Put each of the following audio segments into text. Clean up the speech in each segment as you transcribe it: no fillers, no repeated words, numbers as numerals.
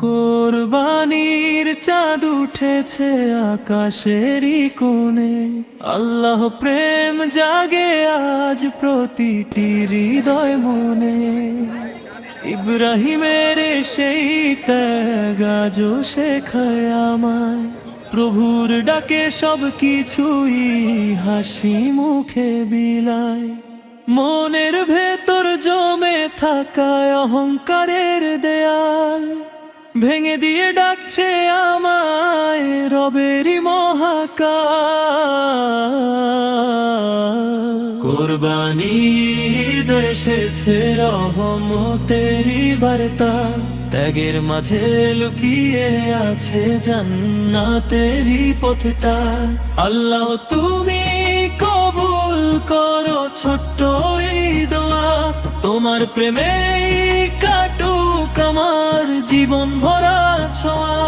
কোরবানির চাঁদ উঠেছে আকাশেরই কোণে, আল্লাহ প্রেম জাগে আজ প্রতিটি হৃদয় মনে। ইব্রাহিমের সেই ত্যাগ আজও শেখায় আমায়, প্রভুর ডাকে সব কিছুই হাসি মুখে বিলায়। মনের ভেতর জমে থাকায় অহংকারের দেয়াল ভেঙে দিয়ে ডাকছে আমায় রবেরই মহাকাল। কোরবানি এসেছে রহমতেরই বার্তা, ত্যাগের মাঝে লুকিয়ে আছে জান্নাতেরই পথটা। আল্লাহ তুমি কবুল করো ছোট্ট এই দোয়া, তোমার প্রেমে কাটুক আমার জীবন ভরা ছোঁয়া।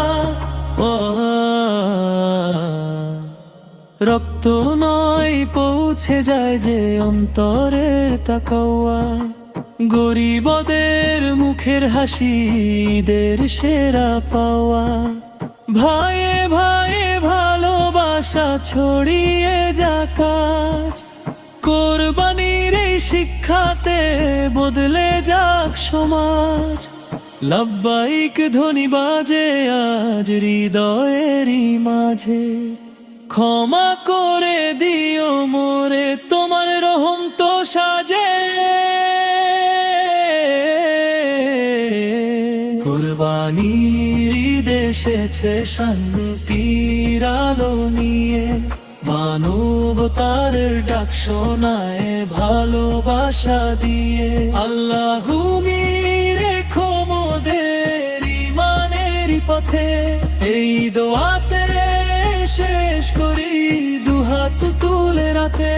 রক্ত নয় পৌঁছে যায় যে অন্তরের তাকাওয়া, গরিবদের মুখের হাসি ঈদের সেরা পাওয়া। ভাইয়ে ভাইয়ে ভালোবাসা ছড়িয়ে যাক আজ, কোরবানির এই শিক্ষাতে বদলে যাক সমাজ। লাব্বাইক ধ্বনি বাজে আজ হৃদয়েরই মাঝে, ক্ষমা করে দিও মোরে তোমার রহম তো সাজে। কোরবানির ঈদ এসেছে শান্তির আলো নিয়ে, মানবতার ডাক শোনায় ভালোবাসা দিয়ে। আল্লাহুমি রেখো মোদের ইমানের পথে, এই দোয়াতে শেষ করি দুহাত তুলে রাতে।